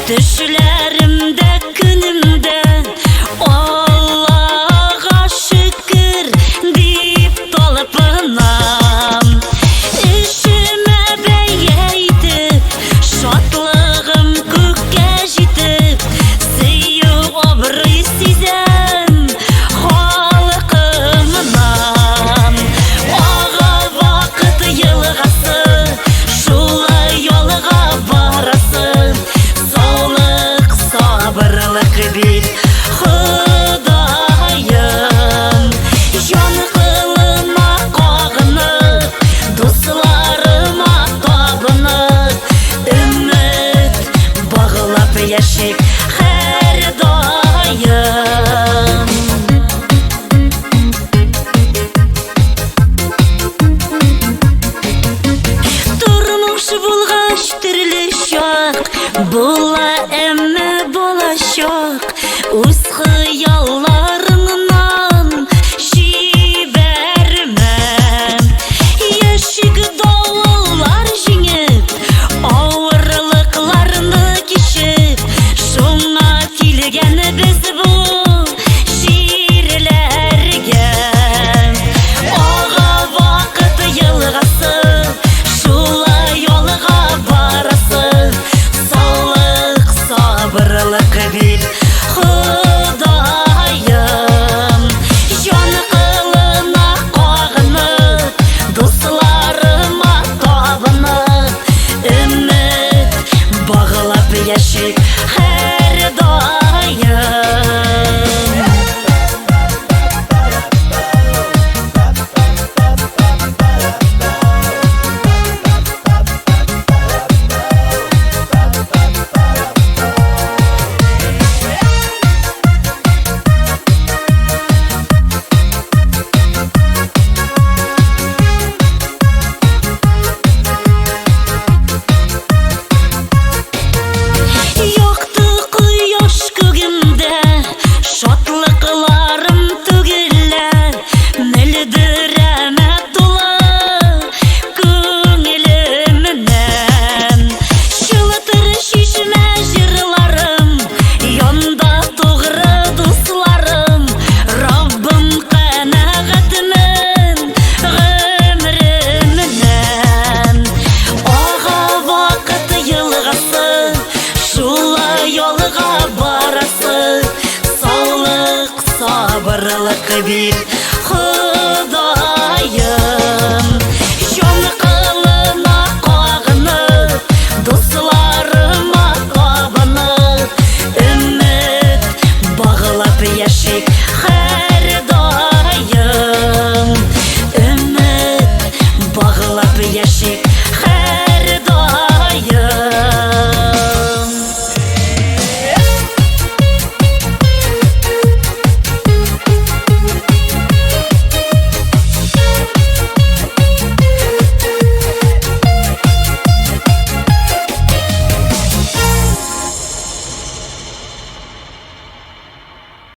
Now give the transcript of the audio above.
Düşlerimde günümde Allah'a şükür deyip dolpınam. İşime beyeydi şatlığım kökке jitip, seyip obroy sizem halkımdan. Ağa vakit yılgası şulay yolga barasın, sağlık sabırlık bir Hudayım. Jan kılıma qağınıp, dostlarıma tabınıp, ümit bağlap yaşayıp her daim. Durmuş bulgaç diriliş yok, bula emme bulaşok. Uz hıyallarımdan şivermem, yaşık davullar jingip, ağırlıklarını kişip, şuna tilgen biz bu şiirlerge. Ağa vakit yılgası şula yolga barasın, sağlık sabırlık bir Hudayım. Jan kılına qağınıp, dostlarıma tabınıp, ümit bağlap yaşayıp her daim. Yoktu kuyoş kugimde şatlıklarım tügiller, meldireme dolu köngülümden. Şılıtır şişme jırlarım, yonda toğrı dostlarım, Rabbim qanağatmin ömrümden. Ağa vakit yılgası şula yolga barası, sağlık sabırlık bir